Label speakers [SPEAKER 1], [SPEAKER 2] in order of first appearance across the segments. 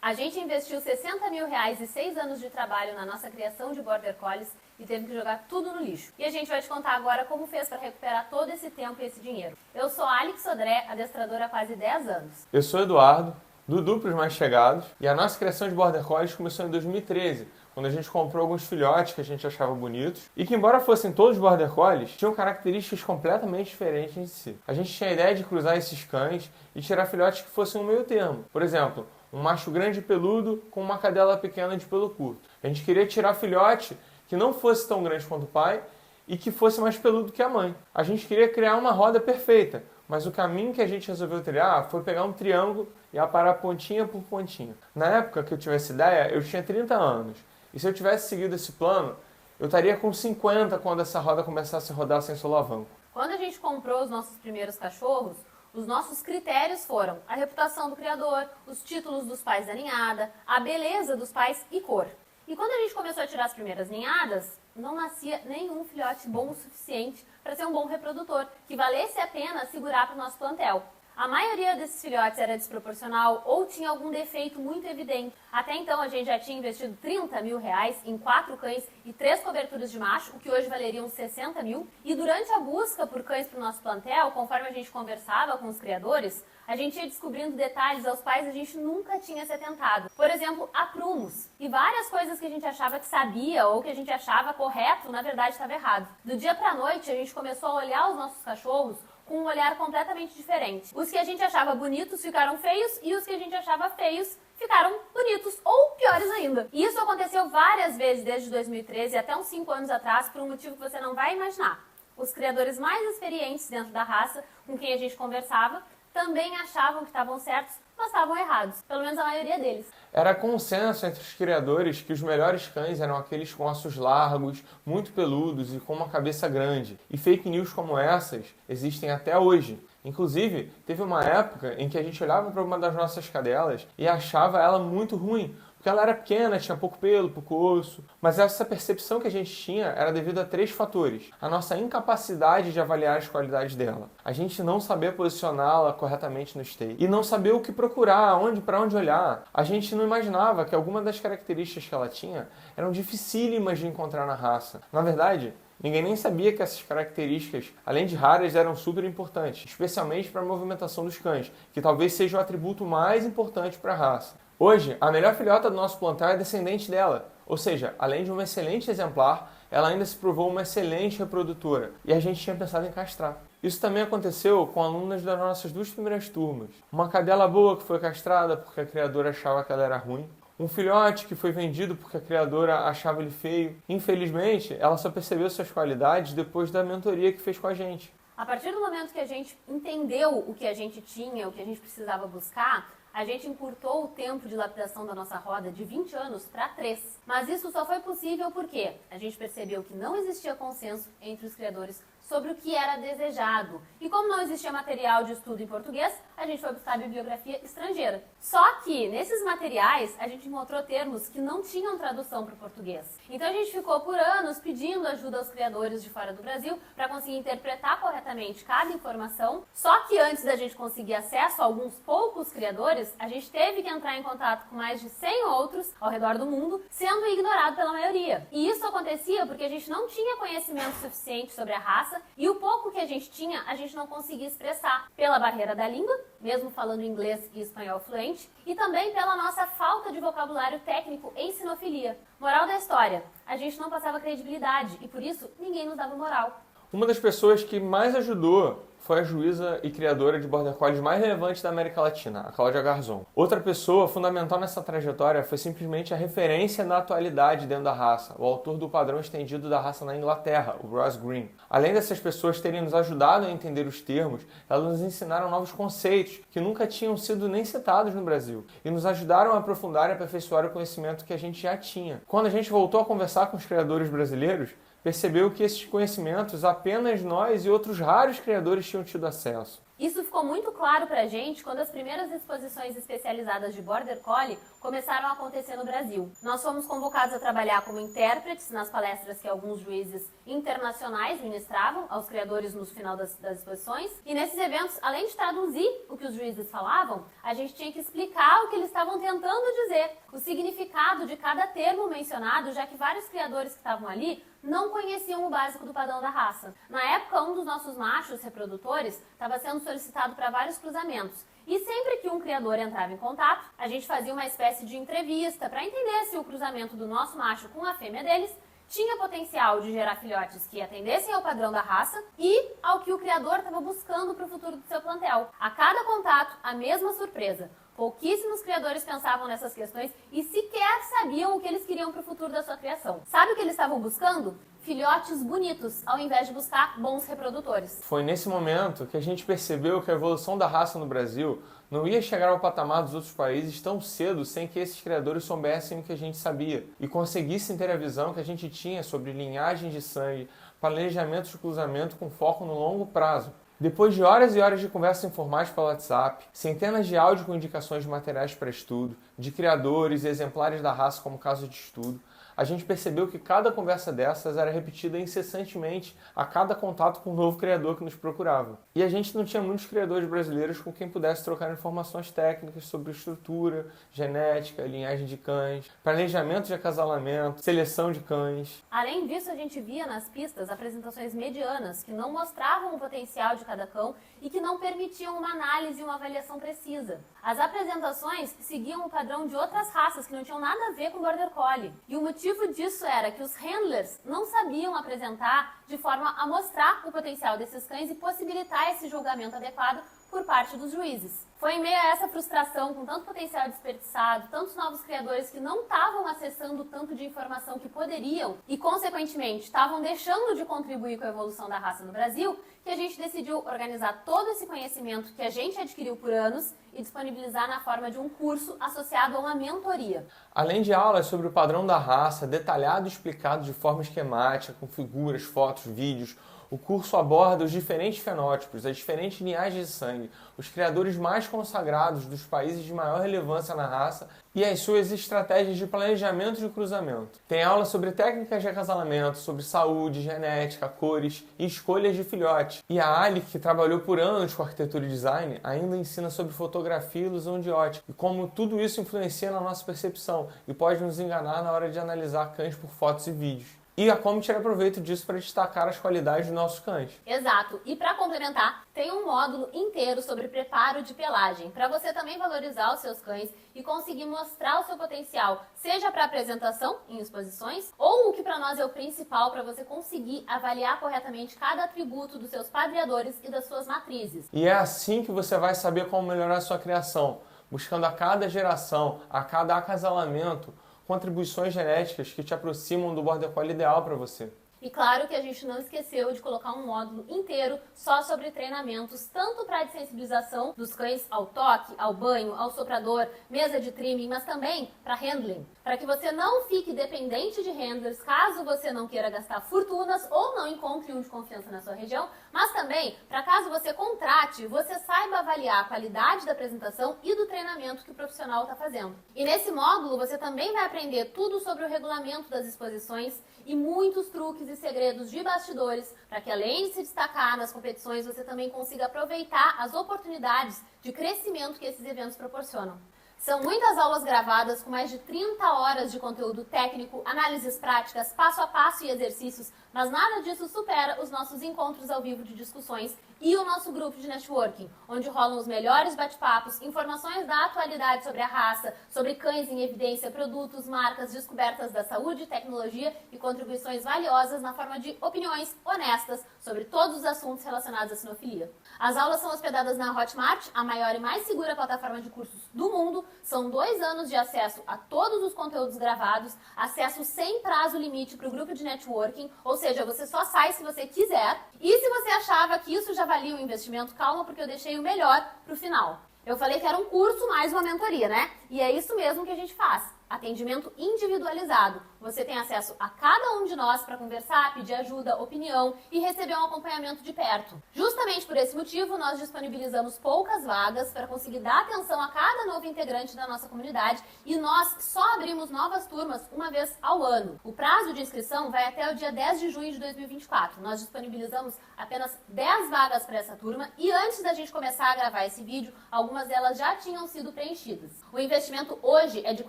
[SPEAKER 1] A gente investiu R$60 mil e 6 anos de trabalho na nossa criação de Border Collies e teve que jogar tudo no lixo. E a gente vai te contar agora como fez para recuperar todo esse tempo e esse dinheiro. Eu sou a Alex Sodré, adestradora há quase 10 anos.
[SPEAKER 2] Eu sou Eduardo, Dudu para os mais chegados, e a nossa criação de Border Collies começou em 2013, quando a gente comprou alguns filhotes que a gente achava bonitos e que, embora fossem todos Border Collies, tinham características completamente diferentes de si. A gente tinha a ideia de cruzar esses cães e tirar filhotes que fossem um meio termo. Por exemplo, um macho grande e peludo com uma cadela pequena de pelo curto. A gente queria tirar filhote que não fosse tão grande quanto o pai e que fosse mais peludo que a mãe. A gente queria criar uma roda perfeita, mas o caminho que a gente resolveu trilhar foi pegar um triângulo e aparar pontinha por pontinha. Na época que eu tive essa ideia, eu tinha 30 anos. E se eu tivesse seguido esse plano, eu estaria com 50 quando essa roda começasse a rodar sem solavanco.
[SPEAKER 1] Quando a gente comprou os nossos primeiros cachorros, os nossos critérios foram a reputação do criador, os títulos dos pais da ninhada, a beleza dos pais e cor. E quando a gente começou a tirar as primeiras ninhadas, não nascia nenhum filhote bom o suficiente para ser um bom reprodutor, que valesse a pena segurar para o nosso plantel. A maioria desses filhotes era desproporcional ou tinha algum defeito muito evidente. Até então a gente já tinha investido R$30 mil em 4 cães e 3 coberturas de macho, o que hoje valeriam 60 mil. E durante a busca por cães para o nosso plantel, conforme a gente conversava com os criadores, a gente ia descobrindo detalhes aos quais a gente nunca tinha se atentado. Por exemplo, aprumos. E várias coisas que a gente achava que sabia ou que a gente achava correto, na verdade estava errado. Do dia para a noite a gente começou a olhar os nossos cachorros com um olhar completamente diferente. Os que a gente achava bonitos ficaram feios e os que a gente achava feios ficaram bonitos ou piores ainda. E isso aconteceu várias vezes desde 2013 até uns 5 anos atrás por um motivo que você não vai imaginar. Os criadores mais experientes dentro da raça com quem a gente conversava também achavam que estavam certos, mas estavam errados. Pelo menos a maioria deles.
[SPEAKER 2] Era consenso entre os criadores que os melhores cães eram aqueles com ossos largos, muito peludos e com uma cabeça grande. E fake news como essas existem até hoje. Inclusive, teve uma época em que a gente olhava para uma das nossas cadelas e achava ela muito ruim, porque ela era pequena, tinha pouco pelo, pouco osso. Mas essa percepção que a gente tinha era devido a 3 fatores. A nossa incapacidade de avaliar as qualidades dela. A gente não saber posicioná-la corretamente no esteio. E não saber o que procurar, para onde olhar. A gente não imaginava que algumas das características que ela tinha eram dificílimas de encontrar na raça. Na verdade, ninguém nem sabia que essas características, além de raras, eram super importantes. Especialmente para a movimentação dos cães, que talvez seja o atributo mais importante para a raça. Hoje, a melhor filhota do nosso plantel é descendente dela, ou seja, além de um excelente exemplar, ela ainda se provou uma excelente reprodutora, e a gente tinha pensado em castrar. Isso também aconteceu com alunas das nossas 2 primeiras turmas. Uma cadela boa que foi castrada porque a criadora achava que ela era ruim, um filhote que foi vendido porque a criadora achava ele feio. Infelizmente, ela só percebeu suas qualidades depois da mentoria que fez com a gente.
[SPEAKER 1] A partir do momento que a gente entendeu o que a gente tinha, o que a gente precisava buscar, a gente encurtou o tempo de lapidação da nossa roda de 20 anos para 3. Mas isso só foi possível porque a gente percebeu que não existia consenso entre os criadores sobre o que era desejado. E como não existia material de estudo em português, a gente foi buscar bibliografia estrangeira. Só que nesses materiais a gente encontrou termos que não tinham tradução para o português. Então a gente ficou por anos pedindo ajuda aos criadores de fora do Brasil para conseguir interpretar corretamente cada informação. Só que antes da gente conseguir acesso a alguns poucos criadores, a gente teve que entrar em contato com mais de 100 outros ao redor do mundo, sendo ignorado pela maioria. E isso acontecia porque a gente não tinha conhecimento suficiente sobre a raça e o pouco que a gente tinha, a gente não conseguia expressar pela barreira da língua, mesmo falando inglês e espanhol fluente, e também pela nossa falta de vocabulário técnico em sinofilia. Moral da história, a gente não passava credibilidade e por isso ninguém nos dava moral.
[SPEAKER 2] Uma das pessoas que mais ajudou foi a juíza e criadora de Border Collies mais relevante da América Latina, a Cláudia Garzon. Outra pessoa fundamental nessa trajetória foi simplesmente a referência na atualidade dentro da raça, o autor do padrão estendido da raça na Inglaterra, o Ross Green. Além dessas pessoas terem nos ajudado a entender os termos, elas nos ensinaram novos conceitos que nunca tinham sido nem citados no Brasil e nos ajudaram a aprofundar e aperfeiçoar o conhecimento que a gente já tinha. Quando a gente voltou a conversar com os criadores brasileiros, percebeu que esses conhecimentos apenas nós e outros raros criadores tinham tido acesso.
[SPEAKER 1] Isso ficou muito claro pra gente quando as primeiras exposições especializadas de Border Collie começaram a acontecer no Brasil. Nós fomos convocados a trabalhar como intérpretes nas palestras que alguns juízes internacionais ministravam aos criadores no final das exposições. E nesses eventos, além de traduzir o que os juízes falavam, a gente tinha que explicar o que eles estavam tentando dizer, o significado de cada termo mencionado, já que vários criadores que estavam ali não conheciam o básico do padrão da raça. Na época, um dos nossos machos reprodutores estava sendo solicitado para vários cruzamentos. E sempre que um criador entrava em contato, a gente fazia uma espécie de entrevista para entender se o cruzamento do nosso macho com a fêmea deles tinha potencial de gerar filhotes que atendessem ao padrão da raça e ao que o criador estava buscando para o futuro do seu plantel. A cada contato, a mesma surpresa. Pouquíssimos criadores pensavam nessas questões e sequer sabiam o que eles queriam para o futuro da sua criação. Sabe o que eles estavam buscando? Filhotes bonitos, ao invés de buscar bons reprodutores.
[SPEAKER 2] Foi nesse momento que a gente percebeu que a evolução da raça no Brasil não ia chegar ao patamar dos outros países tão cedo sem que esses criadores soubessem o que a gente sabia e conseguissem ter a visão que a gente tinha sobre linhagem de sangue, planejamento de cruzamento com foco no longo prazo. Depois de horas e horas de conversas informais pelo WhatsApp, centenas de áudios com indicações de materiais para estudo, de criadores e exemplares da raça como caso de estudo, a gente percebeu que cada conversa dessas era repetida incessantemente a cada contato com um novo criador que nos procurava. E a gente não tinha muitos criadores brasileiros com quem pudesse trocar informações técnicas sobre estrutura, genética, linhagem de cães, planejamento de acasalamento, seleção de cães.
[SPEAKER 1] Além disso, a gente via nas pistas apresentações medianas que não mostravam o potencial de cada cão e que não permitiam uma análise e uma avaliação precisa. As apresentações seguiam o padrão de outras raças que não tinham nada a ver com Border Collie. E o motivo disso era que os handlers não sabiam apresentar de forma a mostrar o potencial desses cães e possibilitar esse julgamento adequado por parte dos juízes. Foi em meio a essa frustração, com tanto potencial desperdiçado, tantos novos criadores que não estavam acessando o tanto de informação que poderiam e, consequentemente, estavam deixando de contribuir com a evolução da raça no Brasil, que a gente decidiu organizar todo esse conhecimento que a gente adquiriu por anos e disponibilizar na forma de um curso associado a uma mentoria.
[SPEAKER 2] Além de aulas sobre o padrão da raça, detalhado e explicado de forma esquemática, com figuras, fotos, vídeos, o curso aborda os diferentes fenótipos, as diferentes linhagens de sangue, os criadores mais consagrados dos países de maior relevância na raça e as suas estratégias de planejamento de cruzamento. Tem aula sobre técnicas de acasalamento, sobre saúde, genética, cores e escolhas de filhote. E a Ali, que trabalhou por anos com arquitetura e design, ainda ensina sobre fotografia e ilusão de ótica e como tudo isso influencia na nossa percepção e pode nos enganar na hora de analisar cães por fotos e vídeos. E a como tirar proveito disso para destacar as qualidades dos nossos cães.
[SPEAKER 1] Exato. E para complementar, tem um módulo inteiro sobre preparo de pelagem, para você também valorizar os seus cães e conseguir mostrar o seu potencial, seja para apresentação em exposições, ou o que para nós é o principal para você conseguir avaliar corretamente cada atributo dos seus padreadores e das suas matrizes.
[SPEAKER 2] E é assim que você vai saber como melhorar a sua criação, buscando a cada geração, a cada acasalamento, contribuições genéticas que te aproximam do Border Collie ideal para você.
[SPEAKER 1] E claro que a gente não esqueceu de colocar um módulo inteiro só sobre treinamentos, tanto para a desensibilização dos cães ao toque, ao banho, ao soprador, mesa de trimming, mas também para handling. Para que você não fique dependente de handlers, caso você não queira gastar fortunas ou não encontre um de confiança na sua região, mas também para caso você contrate, você saiba avaliar a qualidade da apresentação e do treinamento que o profissional está fazendo. E nesse módulo você também vai aprender tudo sobre o regulamento das exposições e muitos truques e segredos de bastidores, para que além de se destacar nas competições, você também consiga aproveitar as oportunidades de crescimento que esses eventos proporcionam. São muitas aulas gravadas com mais de 30 horas de conteúdo técnico, análises práticas, passo a passo e exercícios, mas nada disso supera os nossos encontros ao vivo de discussões e o nosso grupo de networking, onde rolam os melhores bate-papos, informações da atualidade sobre a raça, sobre cães em evidência, produtos, marcas, descobertas da saúde, tecnologia e contribuições valiosas na forma de opiniões honestas sobre todos os assuntos relacionados à sinofilia. As aulas são hospedadas na Hotmart, a maior e mais segura plataforma de cursos do mundo. São 2 anos de acesso a todos os conteúdos gravados, acesso sem prazo limite para o grupo de networking, ou seja, você só sai se você quiser. E se você achava que isso já valia o investimento, calma, porque eu deixei o melhor para o final. Eu falei que era um curso mais uma mentoria, né? E é isso mesmo que a gente faz. Atendimento individualizado. Você tem acesso a cada um de nós para conversar, pedir ajuda, opinião e receber um acompanhamento de perto. Justamente por esse motivo, nós disponibilizamos poucas vagas para conseguir dar atenção a cada novo integrante da nossa comunidade e nós só abrimos novas turmas uma vez ao ano. O prazo de inscrição vai até o dia 10 de junho de 2024. Nós disponibilizamos apenas 10 vagas para essa turma e antes da gente começar a gravar esse vídeo, algumas delas já tinham sido preenchidas. O investimento hoje é de R$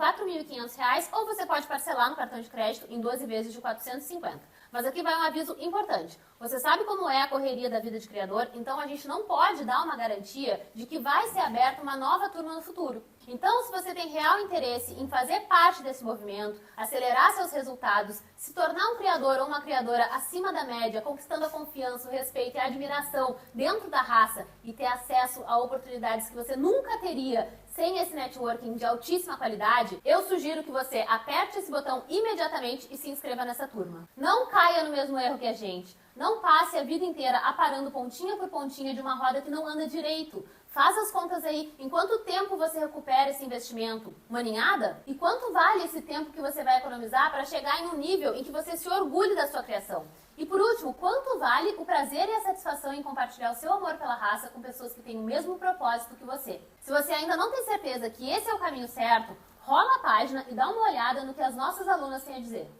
[SPEAKER 1] 4.500 ou você pode parcelar no cartão de crédito em 12 vezes de R$ 450. Mas aqui vai um aviso importante. Você sabe como é a correria da vida de criador, então a gente não pode dar uma garantia de que vai ser aberta uma nova turma no futuro. Então, se você tem real interesse em fazer parte desse movimento, acelerar seus resultados, se tornar um criador ou uma criadora acima da média, conquistando a confiança, o respeito e a admiração dentro da raça e ter acesso a oportunidades que você nunca teria sem esse networking de altíssima qualidade, eu sugiro que você aperte esse botão imediatamente e se inscreva nessa turma. Não caia no mesmo erro que a gente. Não passe a vida inteira aparando pontinha por pontinha de uma roda que não anda direito. Faz as contas aí, em quanto tempo você recupera esse investimento? Uma ninhada? E quanto vale esse tempo que você vai economizar para chegar em um nível em que você se orgulhe da sua criação? E por último, quanto vale o prazer e a satisfação em compartilhar o seu amor pela raça com pessoas que têm o mesmo propósito que você? Se você ainda não tem certeza que esse é o caminho certo, rola a página e dá uma olhada no que as nossas alunas têm a dizer.